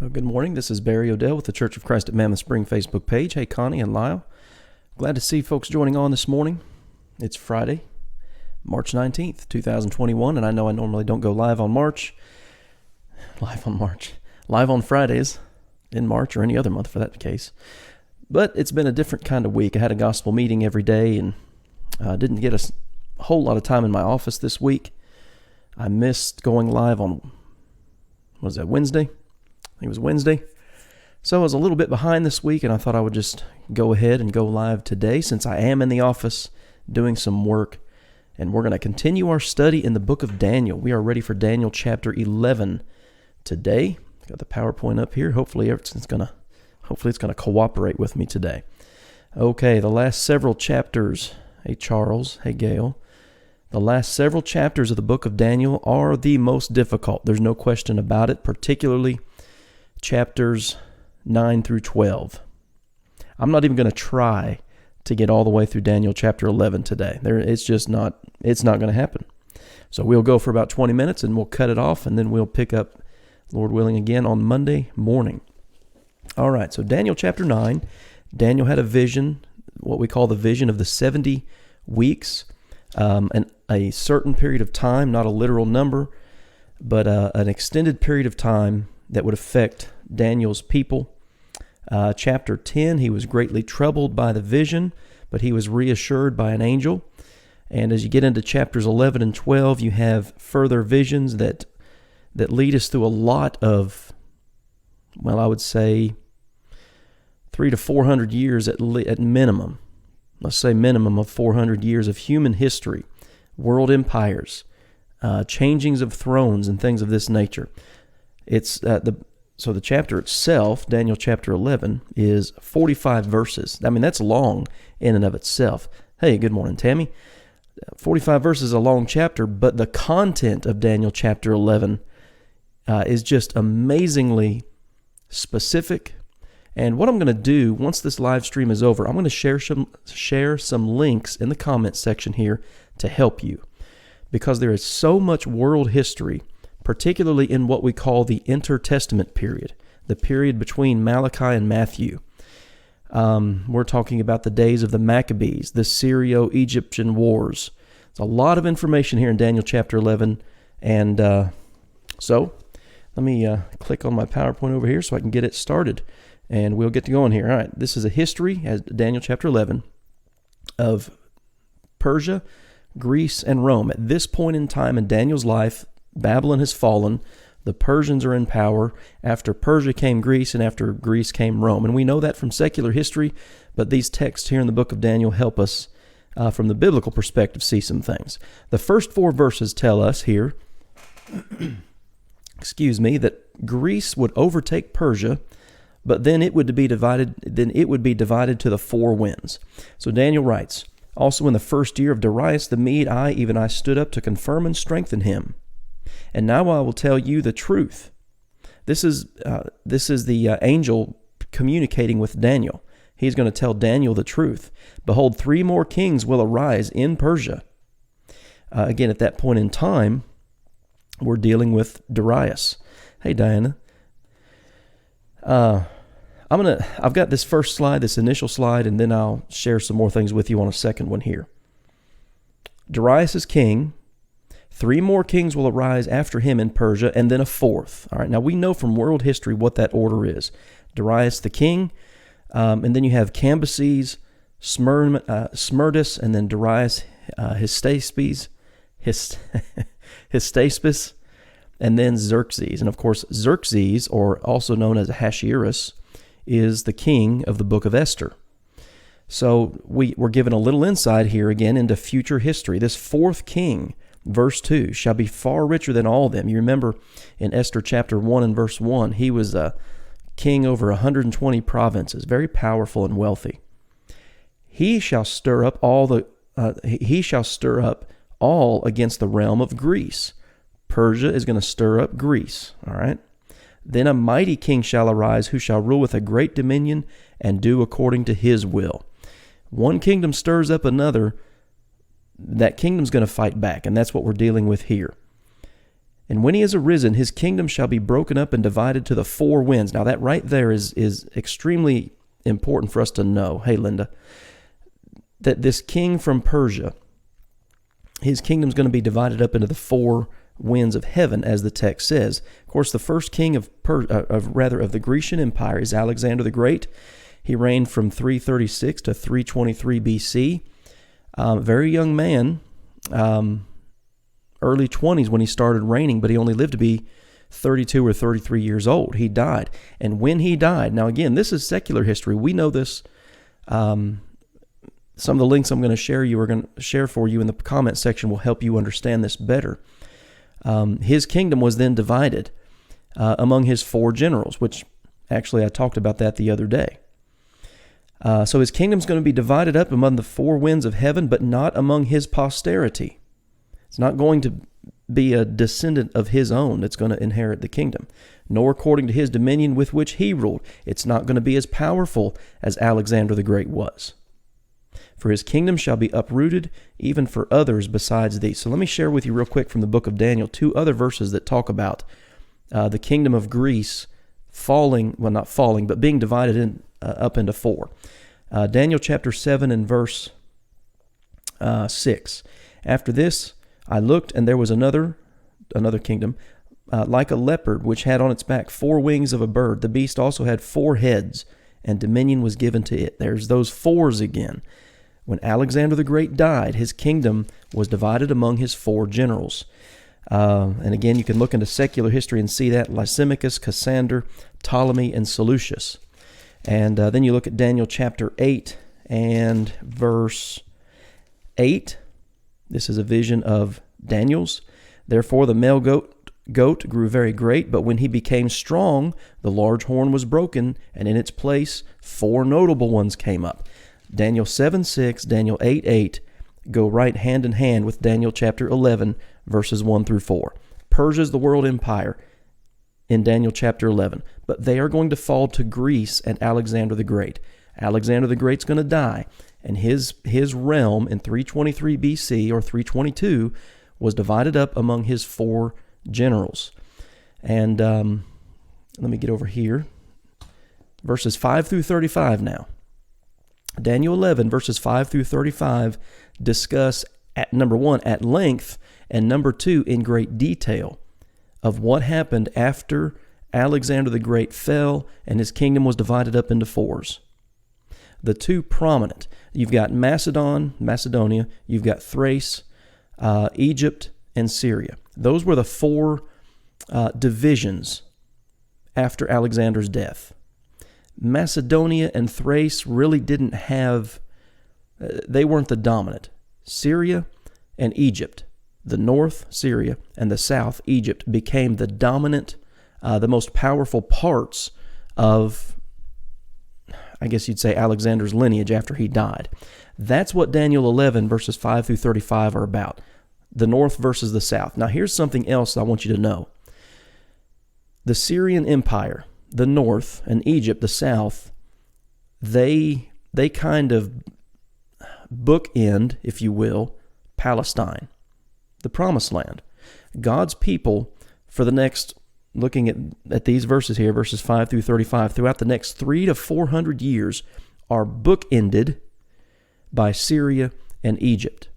Well, good morning. This is Barry Odell with the Church of Christ at Mammoth Spring Facebook page. Hey, Connie and Lyle. Glad to see folks joining on this morning. It's Friday, March 19th, 2021, and I know I normally don't go live on Fridays in March or any other month for that case. But it's been a different kind of week. I had a gospel meeting every day and didn't get a whole lot of time in my office this week. I missed going live on, Wednesday? I think it was Wednesday. So I was a little bit behind this week, and I thought I would just go ahead and go live today since I am in the office doing some work. And we're going to continue our study in the book of Daniel. We are ready for Daniel chapter 11 today. Got the PowerPoint up here. Hopefully it's going to cooperate with me today. Okay, the last several chapters. Hey, Charles. Hey, Gail. The last several chapters of the book of Daniel are the most difficult. There's no question about it, particularly chapters 9 through 12. I'm not even going to try to get all the way through Daniel chapter 11 today. It's not going to happen. So we'll go for about 20 minutes and we'll cut it off, and then we'll pick up, Lord willing, again on Monday morning. All right, so Daniel chapter 9, Daniel had a vision, what we call the vision of the 70 weeks, and a certain period of time, not a literal number, but an extended period of time that would affect Daniel's people. Chapter 10, he was greatly troubled by the vision, but he was reassured by an angel. And as you get into chapters 11 and 12, you have further visions that lead us through a lot of, I would say 300 to 400 years at minimum. Let's say minimum of 400 years of human history, world empires, changings of thrones and things of this nature. It's so the chapter itself, Daniel chapter 11, is 45 verses. I mean, that's long in and of itself. Hey, good morning, Tammy. 45 verses is a long chapter, but the content of Daniel chapter 11 is just amazingly specific. And what I'm going to do once this live stream is over, I'm going to share some links in the comments section here to help you, because there is so much world history, particularly in what we call the intertestament period, the period between Malachi and Matthew. We're talking about the days of the Maccabees, the Syro-Egyptian wars. There's a lot of information here in Daniel chapter 11, and so let me click on my PowerPoint over here so I can get it started, and we'll get to going here. All right, this is a history, as Daniel chapter 11, of Persia, Greece, and Rome. At this point in time in Daniel's life, Babylon has fallen. The Persians are in power. After Persia came Greece, and after Greece came Rome. And we know that from secular history, but these texts here in the book of Daniel help us from the biblical perspective see some things. The first 4 verses tell us here, that Greece would overtake Persia, but then it would be divided to the 4 winds. So Daniel writes, "Also in the first year of Darius the Mede, I stood up to confirm and strengthen him. And now I will tell you the truth." This is the angel communicating with Daniel. He's going to tell Daniel the truth. "Behold, 3 more kings will arise in Persia." Again, at that point in time, we're dealing with Darius. Hey, Diana. I've got this first slide, this initial slide, and then I'll share some more things with you on a second one here. Darius is king. 3 more kings will arise after him in Persia, and then a 4th. All right, now we know from world history what that order is. Darius the king, and then you have Cambyses, Smerdis, and then Darius Hystaspes, and then Xerxes. And of course, Xerxes, or also known as Ahasuerus, is the king of the book of Esther. So we're given a little insight here again into future history. This 4th king, verse 2, shall be far richer than all them. You remember in Esther chapter 1 and verse 1, he was a king over 120 provinces, very powerful and wealthy. He shall stir up all against the realm of Greece. Persia is going to stir up Greece, all right? "Then a mighty king shall arise, who shall rule with a great dominion and do according to his will." One kingdom stirs up another, that kingdom's going to fight back, and that's what we're dealing with here. And when he is arisen, his kingdom shall be broken up and divided to the four winds. Now that right there is extremely important for us to know. Hey, Linda, that this king from Persia, his kingdom's going to be divided up into the four winds of heaven, as the text says. Of course, the first king of the Grecian Empire is Alexander the Great. He reigned from 336 to 323 BC. Very young man, early 20s when he started reigning, but he only lived to be 32 or 33 years old. He died. And when he died, now again, this is secular history. We know this. Some of the links I'm going to share for you in the comment section will help you understand this better. His kingdom was then divided among his four generals, which actually I talked about that the other day. So his kingdom's going to be divided up among the four winds of heaven, but not among his posterity. It's not going to be a descendant of his own that's going to inherit the kingdom, nor according to his dominion with which he ruled. It's not going to be as powerful as Alexander the Great was. For his kingdom shall be uprooted, even for others besides these. So let me share with you real quick from the book of Daniel 2 other verses that talk about the kingdom of Greece not falling, but being divided up into four. Daniel chapter 7 and verse 6. After this I looked, and there was another kingdom, like a leopard, which had on its back four wings of a bird. The beast also had four heads, and dominion was given to it. There's those fours again. When Alexander the Great died, his kingdom was divided among his four generals. And again, you can look into secular history and see that: Lysimachus, Cassander, Ptolemy, and Seleucus. And then you look at Daniel chapter 8 and verse 8. This is a vision of Daniel's. Therefore the male goat grew very great, but when he became strong, the large horn was broken, and in its place four notable ones came up. Daniel 7:6, Daniel 8:8 go right hand in hand with Daniel chapter 11, verses 1 through 4. Persia's the world empire in Daniel chapter 11, but they are going to fall to Greece and Alexander the Great. Alexander the Great's going to die, and his realm in 323 BC or 322 was divided up among his four generals. And let me get over here. Verses 5 through 35 now. Daniel 11, verses 5 through 35 discuss, number one, at length, and number two, in great detail, of what happened after Alexander the Great fell and his kingdom was divided up into fours. The two prominent, you've got Macedonia, you've got Thrace, Egypt, and Syria. Those were the four divisions after Alexander's death. Macedonia and Thrace really didn't have, they weren't the dominant. Syria and Egypt, the north, Syria, and the south, Egypt, became the dominant, the most powerful parts of, I guess you'd say, Alexander's lineage after he died. That's what Daniel 11, verses 5 through 35 are about, the north versus the south. Now here's something else I want you to know. The Syrian Empire, the north, and Egypt, the south, they kind of bookend, if you will, Palestine, the promised land. God's people, for the next, looking at these verses here, verses 5 through 35, throughout the next 300 to 400 years, are bookended by Syria and Egypt.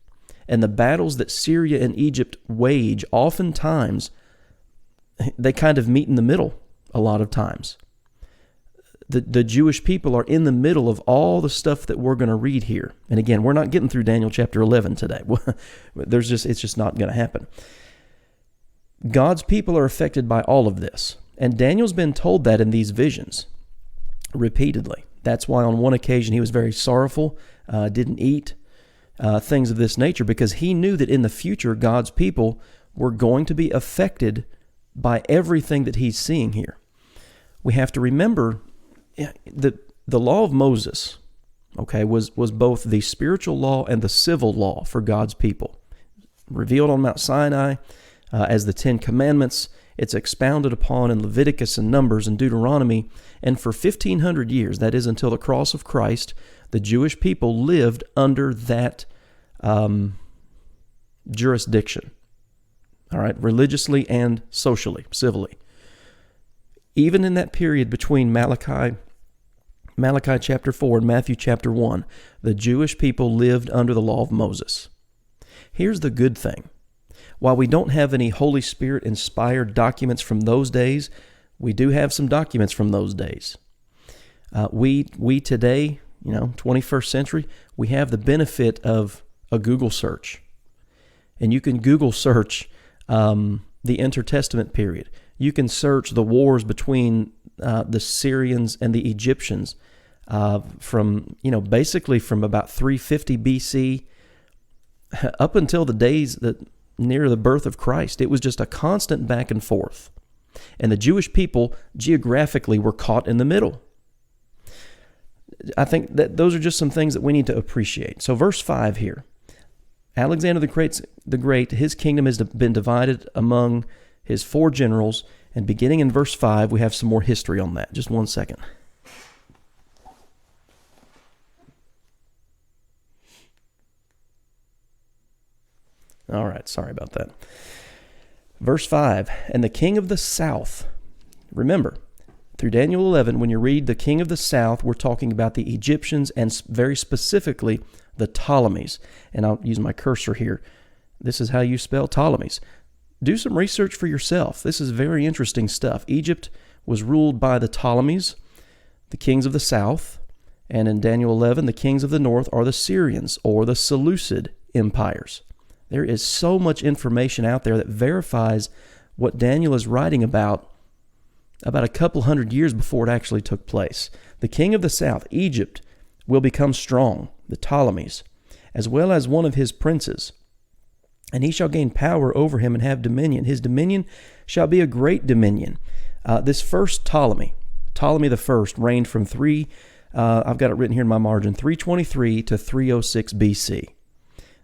And the battles that Syria and Egypt wage, oftentimes, they kind of meet in the middle a lot of times. The Jewish people are in the middle of all the stuff that we're going to read here. And again, we're not getting through Daniel chapter 11 today. It's just not going to happen. God's people are affected by all of this. And Daniel's been told that in these visions repeatedly. That's why on one occasion he was very sorrowful, didn't eat, things of this nature, because he knew that in the future God's people were going to be affected by everything that he's seeing here. We have to remember that the law of Moses, was both the spiritual law and the civil law for God's people. Revealed on Mount Sinai as the Ten Commandments, it's expounded upon in Leviticus and Numbers and Deuteronomy, and for 1,500 years, that is until the cross of Christ, the Jewish people lived under that jurisdiction. all right, religiously and socially, civilly. Even in that period between Malachi chapter 4 and Matthew chapter 1, the Jewish people lived under the law of Moses. Here's the good thing. While we don't have any Holy Spirit-inspired documents from those days, we do have some documents from those days. We today, 21st century, we have the benefit of a Google search. And you can Google search the intertestament period. You can search the wars between the Syrians and the Egyptians basically from about 350 BC up until the days that near the birth of Christ. It was just a constant back and forth. And the Jewish people geographically were caught in the middle. I think that those are just some things that we need to appreciate. So verse 5 here. Alexander the Great, his kingdom has been divided among his 4 generals, and beginning in verse 5, we have some more history on that. Just one second. All right, sorry about that. Verse 5, and the king of the south. Remember, through Daniel 11, when you read the king of the south, we're talking about the Egyptians and very specifically the Ptolemies. And I'll use my cursor here. This is how you spell Ptolemies. Do some research for yourself. This is very interesting stuff. Egypt was ruled by the Ptolemies, the kings of the south. And in Daniel 11, the kings of the north are the Syrians or the Seleucid empires. There is so much information out there that verifies what Daniel is writing about a couple hundred years before it actually took place. The king of the south, Egypt, will become strong, the Ptolemies, as well as one of his princes. And he shall gain power over him and have dominion. His dominion shall be a great dominion. This first Ptolemy the first, reigned from I've got it written here in my margin, 323 to 306 BC.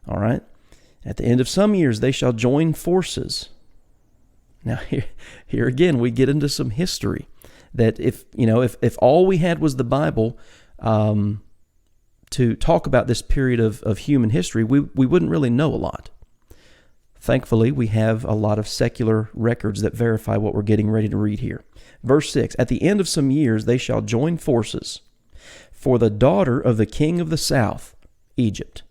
All right? At the end of some years, they shall join forces. Now, here again, we get into some history that if all we had was the Bible to talk about this period of human history, we wouldn't really know a lot. Thankfully, we have a lot of secular records that verify what we're getting ready to read here. Verse 6, at the end of some years, they shall join forces for the daughter of the king of the south, Egypt,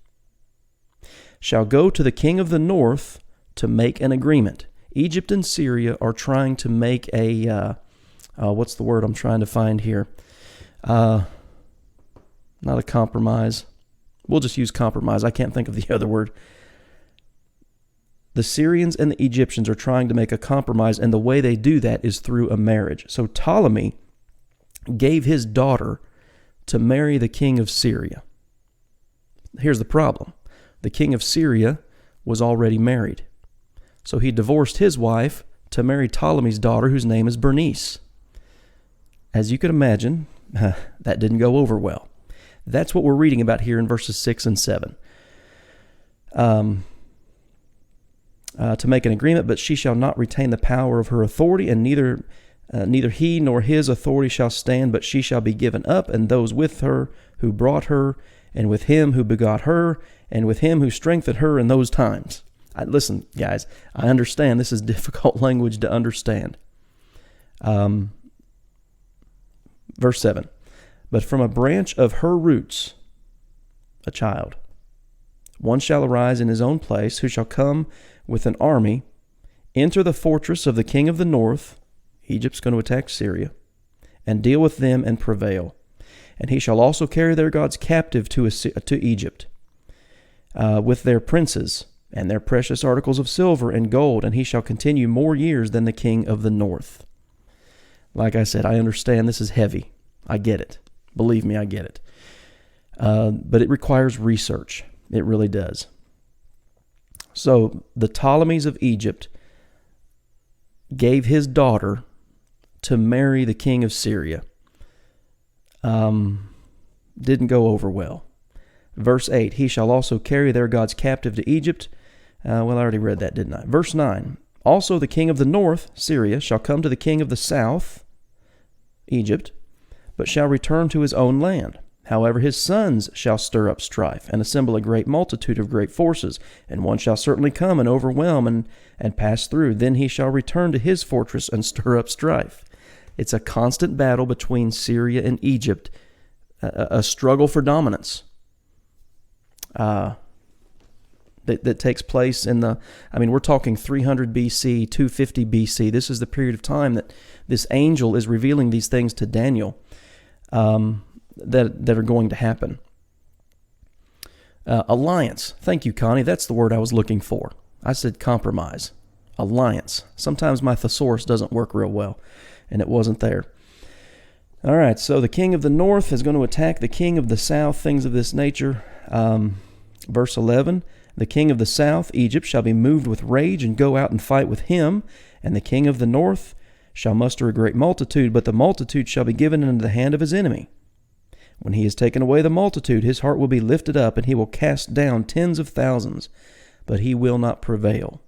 shall go to the king of the north to make an agreement. Egypt and Syria are trying to make what's the word I'm trying to find here? Not a compromise. We'll just use compromise. I can't think of the other word. The Syrians and the Egyptians are trying to make a compromise, and the way they do that is through a marriage. So Ptolemy gave his daughter to marry the king of Syria. Here's the problem. The king of Syria was already married. So he divorced his wife to marry Ptolemy's daughter, whose name is Bernice. As you can imagine, that didn't go over well. That's what we're reading about here in verses 6 and 7. To make an agreement, but she shall not retain the power of her authority, and neither he nor his authority shall stand, but she shall be given up, and those with her who brought her, and with him who begot her, and with him who strengthened her in those times. Listen, guys, I understand this is difficult language to understand. Verse 7, but from a branch of her roots, a child, one shall arise in his own place, who shall come with an army, enter the fortress of the king of the north, Egypt's going to attack Syria, and deal with them and prevail. And he shall also carry their gods captive to Egypt, with their princes and their precious articles of silver and gold, and he shall continue more years than the king of the north. Like I said, I understand this is heavy. I get it. Believe me, I get it. But it requires research. It really does. So the Ptolemies of Egypt gave his daughter to marry the king of Syria. Didn't go over well. Verse 8, he shall also carry their gods captive to Egypt. Well, I already read that, didn't I? Verse 9, also the king of the north, Syria, shall come to the king of the south, Egypt, but shall return to his own land, However, his sons shall stir up strife, and assemble a great multitude of great forces, and one shall certainly come and overwhelm and pass through. Then he shall return to his fortress and stir up strife. It's a constant battle between Syria and Egypt, a struggle for dominance that takes place we're talking 300 BC, 250 BC. This is the period of time that this angel is revealing these things to Daniel that are going to happen. Alliance. Thank you, Connie. That's the word I was looking for. I said compromise. Alliance. Sometimes my thesaurus doesn't work real well, and it wasn't there. All right, so the king of the north is going to attack the king of the south, things of this nature. Verse 11, the king of the south, Egypt, shall be moved with rage and go out and fight with him, and the king of the north shall muster a great multitude, but the multitude shall be given into the hand of his enemy. When he has taken away the multitude, his heart will be lifted up, and he will cast down tens of thousands, but he will not prevail.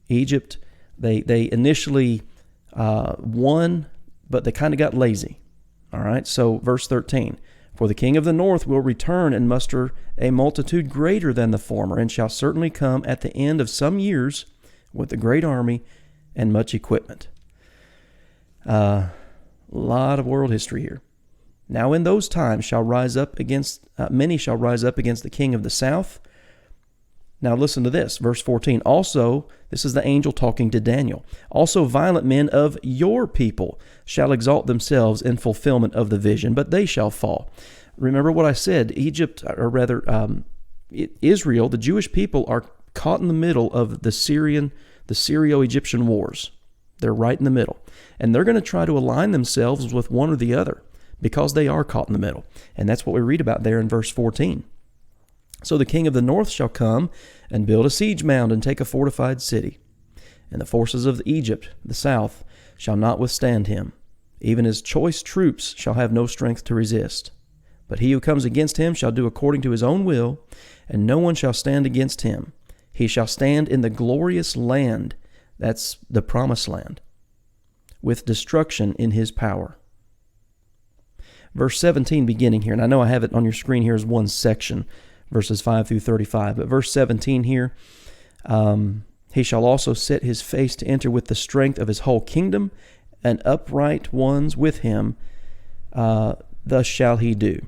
Egypt, they initially won, but they kind of got lazy. All right, so verse 13, for the king of the north will return and muster a multitude greater than the former, and shall certainly come at the end of some years with a great army and much equipment. A lot of world history here. Now in those times shall rise up against many shall rise up against the king of the south. Now listen to this, verse 14. Also, this is the angel talking to Daniel. Also violent men of your people shall exalt themselves in fulfillment of the vision, but they shall fall. Remember what I said, Israel, the Jewish people, are caught in the middle of the Syrio-Egyptian wars. They're right in the middle. And they're going to try to align themselves with one or the other because they are caught in the middle. And that's what we read about there in verse 14. So the king of the north shall come and build a siege mound and take a fortified city. And the forces of Egypt, the south, shall not withstand him. Even his choice troops shall have no strength to resist. But he who comes against him shall do according to his own will, and no one shall stand against him. He shall stand in the glorious land, that's the promised land, with destruction in his power. Verse 17 beginning here, and I know I have it on your screen here as one section, verses 5 through 35. But verse 17 here, he shall also set his face to enter with the strength of his whole kingdom, and upright ones with him, thus shall he do.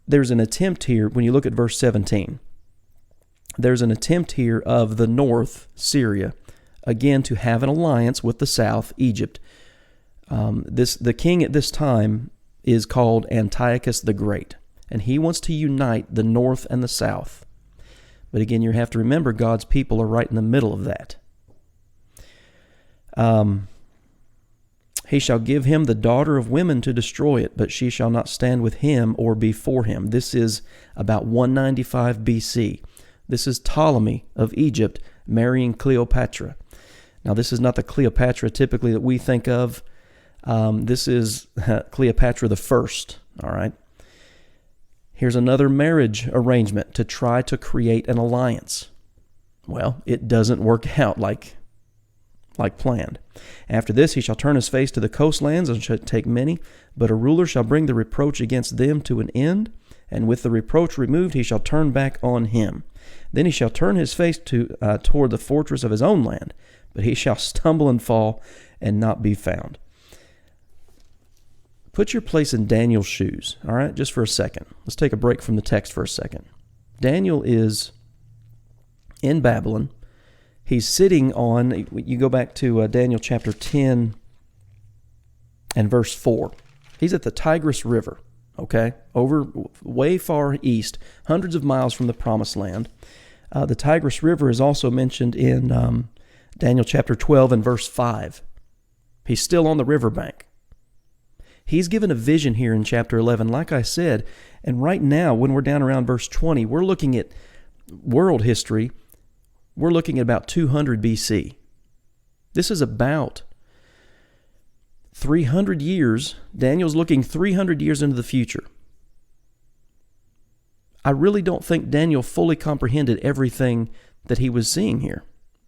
There's an attempt here, when you look at verse 17, there's an attempt here of the north, Syria, again to have an alliance with the south, Egypt. The king at this time is called Antiochus the Great, and he wants to unite the north and the south. But again, you have to remember God's people are right in the middle of that. He shall give him the daughter of women to destroy it, but she shall not stand with him or before him. This is about 195 BC. This is Ptolemy of Egypt marrying Cleopatra. Now, this is not the Cleopatra typically that we think of. This is Cleopatra the First, all right? Here's another marriage arrangement to try to create an alliance. Well, it doesn't work out like planned. After this, he shall turn his face to the coastlands and shall take many, but a ruler shall bring the reproach against them to an end, and with the reproach removed, he shall turn back on him. Then he shall turn his face toward the fortress of his own land, but he shall stumble and fall and not be found. Put your place in Daniel's shoes, all right, just for a second. Let's take a break from the text for a second. Daniel is in Babylon. He's sitting on, you go back to Daniel chapter 10 and verse 4. He's at the Tigris River, okay, over way far east, hundreds of miles from the Promised Land. The Tigris River is also mentioned in Daniel chapter 12 and verse 5. He's still on the riverbank. He's given a vision here in chapter 11, like I said, and right now, when we're down around verse 20, we're looking at world history. We're looking at about 200 BC. This is about 300 years. Daniel's looking 300 years into the future. I really don't think Daniel fully comprehended everything that he was seeing here.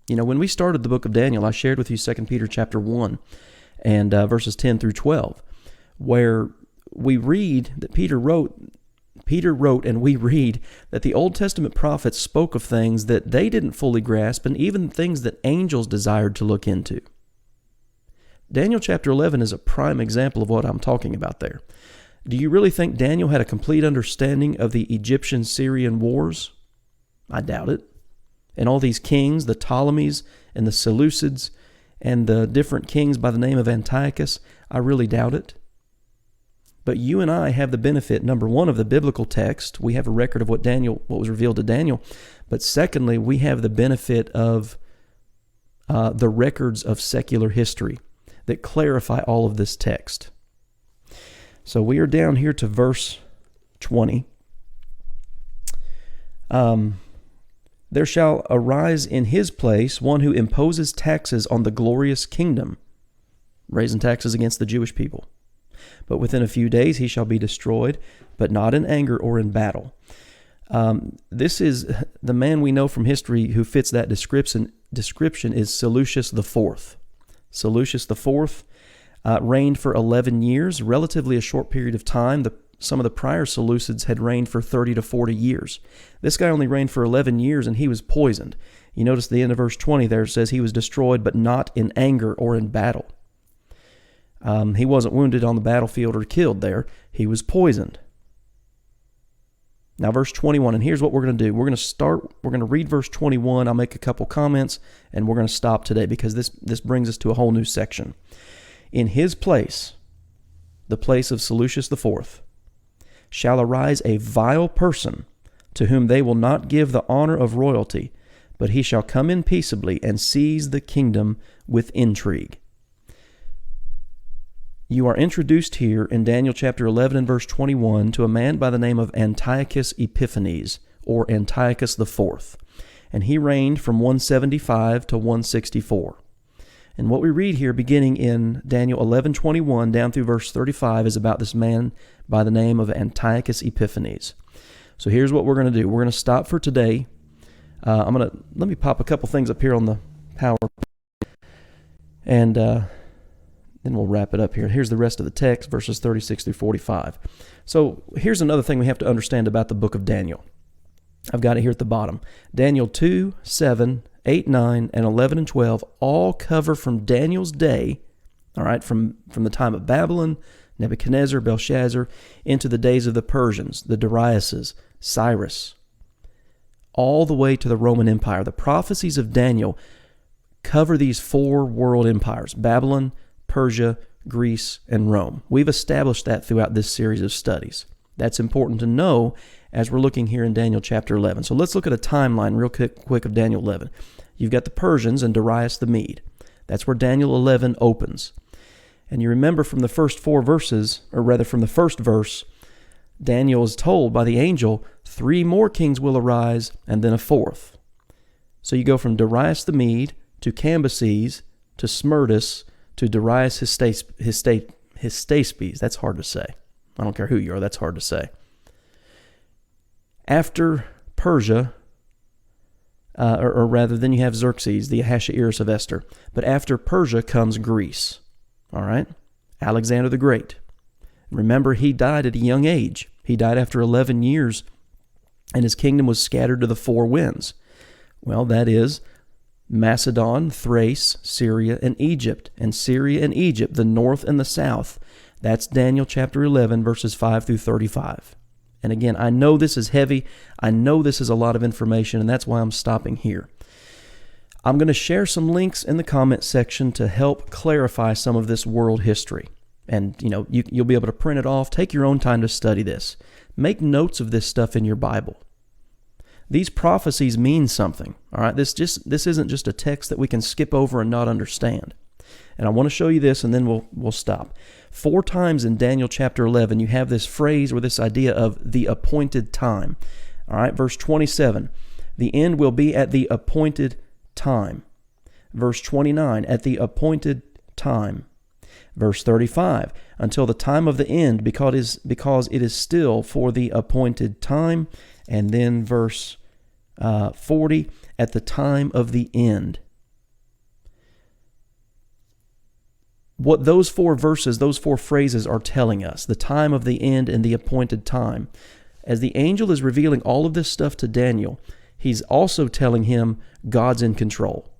You know, when we started the book of Daniel, I shared with you 2 Peter chapter 1 and verses 10 through 12. where we read that Peter wrote and we read that the Old Testament prophets spoke of things that they didn't fully grasp and even things that angels desired to look into. Daniel chapter 11 is a prime example of what I'm talking about there. Do you really think Daniel had a complete understanding of the Egyptian-Syrian wars? I doubt it. And all these kings, the Ptolemies and the Seleucids, and the different kings by the name of Antiochus, I really doubt it. But you and I have the benefit, number one, of the biblical text. We have a record of what was revealed to Daniel. But secondly, we have the benefit of the records of secular history that clarify all of this text. So we are down here to verse 20. There shall arise in his place one who imposes taxes on the glorious kingdom, raising taxes against the Jewish people. But within a few days he shall be destroyed, but not in anger or in battle. This is the man we know from history who fits that description is Seleucus IV. Seleucus IV reigned for 11 years, relatively a short period of time. Some of the prior Seleucids had reigned for 30 to 40 years. This guy only reigned for 11 years, and he was poisoned. You notice the end of verse 20 there says he was destroyed, but not in anger or in battle. He wasn't wounded on the battlefield or killed there. He was poisoned. Now, verse 21, and here's what we're going to do. We're going to read verse 21. I'll make a couple comments, and we're going to stop today because this brings us to a whole new section. In his place, the place of Seleucus IV, shall arise a vile person to whom they will not give the honor of royalty, but he shall come in peaceably and seize the kingdom with intrigue. You are introduced here in Daniel chapter 11 and verse 21 to a man by the name of Antiochus Epiphanes, or Antiochus IV, and he reigned from 175 to 164. And what we read here beginning in Daniel 11:21 down through verse 35 is about this man by the name of Antiochus Epiphanes. So here's what we're going to do. We're going to stop for today. Let me pop a couple things up here on the PowerPoint, and then we'll wrap it up here. Here's the rest of the text, verses 36 through 45. So here's another thing we have to understand about the book of Daniel. I've got it here at the bottom. Daniel 2, 7, 8, 9, and 11 and 12 all cover from Daniel's day, all right, from the time of Babylon, Nebuchadnezzar, Belshazzar, into the days of the Persians, the Dariuses, Cyrus, all the way to the Roman Empire. The prophecies of Daniel cover these four world empires: Babylon, Persia, Greece, and Rome. We've established that throughout this series of studies. That's important to know as we're looking here in Daniel chapter 11. So let's look at a timeline real quick of Daniel 11. You've got the Persians and Darius the Mede. That's where Daniel 11 opens. And you remember from the first four verses, or rather from the first verse, Daniel is told by the angel, 3 more kings will arise, and then a fourth. So you go from Darius the Mede to Cambyses to Smerdis to Darius Hystaspes. That's hard to say. I don't care who you are, that's hard to say. After Persia, or rather, then you have Xerxes, the Ahasuerus of Esther. But after Persia comes Greece. All right? Alexander the Great. Remember, he died at a young age. He died after 11 years, and his kingdom was scattered to the 4 winds. Well, that is Macedon, Thrace, Syria, and Egypt. And Syria and Egypt, the north and the south. That's Daniel chapter 11, verses 5 through 35. And again, I know this is heavy. I know this is a lot of information, and that's why I'm stopping here. I'm going to share some links in the comment section to help clarify some of this world history. And, you'll be able to print it off. Take your own time to study this. Make notes of this stuff in your Bible. These prophecies mean something, all right? This isn't just a text that we can skip over and not understand. And I want to show you this, and then we'll stop. 4 times in Daniel chapter 11, you have this phrase or this idea of the appointed time. All right, verse 27, the end will be at the appointed time. Verse 29, at the appointed time. Verse 35, until the time of the end, because it is still for the appointed time. And then verse 40, at the time of the end. what those 4 verses, those 4 phrases are telling us, the time of the end and the appointed time. As the angel is revealing all of this stuff to Daniel, he's also telling him God's in control.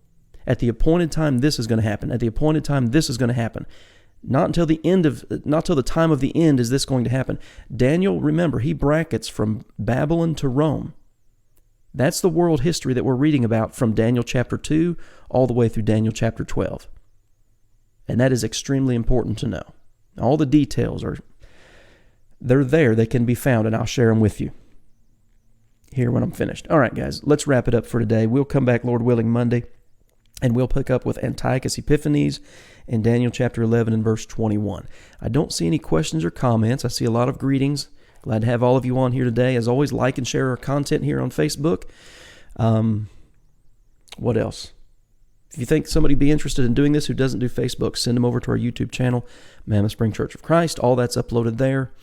At the appointed time, this is going to happen. At the appointed time, this is going to happen. Not until the time of the end is this going to happen. Daniel, remember, he brackets from Babylon to Rome. That's the world history that we're reading about from Daniel chapter 2 all the way through Daniel chapter 12. And that is extremely important to know. All the details they're there. They can be found, and I'll share them with you here when I'm finished. All right, guys, let's wrap it up for today. We'll come back, Lord willing, Monday, and we'll pick up with Antiochus Epiphanes in Daniel chapter 11 and verse 21. I don't see any questions or comments. I see a lot of greetings. Glad to have all of you on here today. As always, like and share our content here on Facebook. What else? If you think somebody would be interested in doing this who doesn't do Facebook, send them over to our YouTube channel, Mammoth Spring Church of Christ. All that's uploaded there.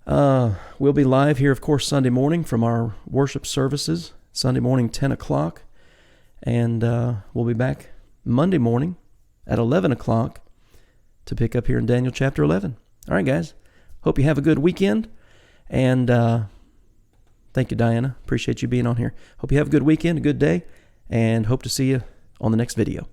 We'll be live here, of course, Sunday morning from our worship services, Sunday morning, 10 o'clock. And we'll be back Monday morning at 11 o'clock to pick up here in Daniel chapter 11. All right, guys. Hope you have a good weekend. And thank you, Diana. Appreciate you being on here. Hope you have a good weekend, a good day, and hope to see you on the next video.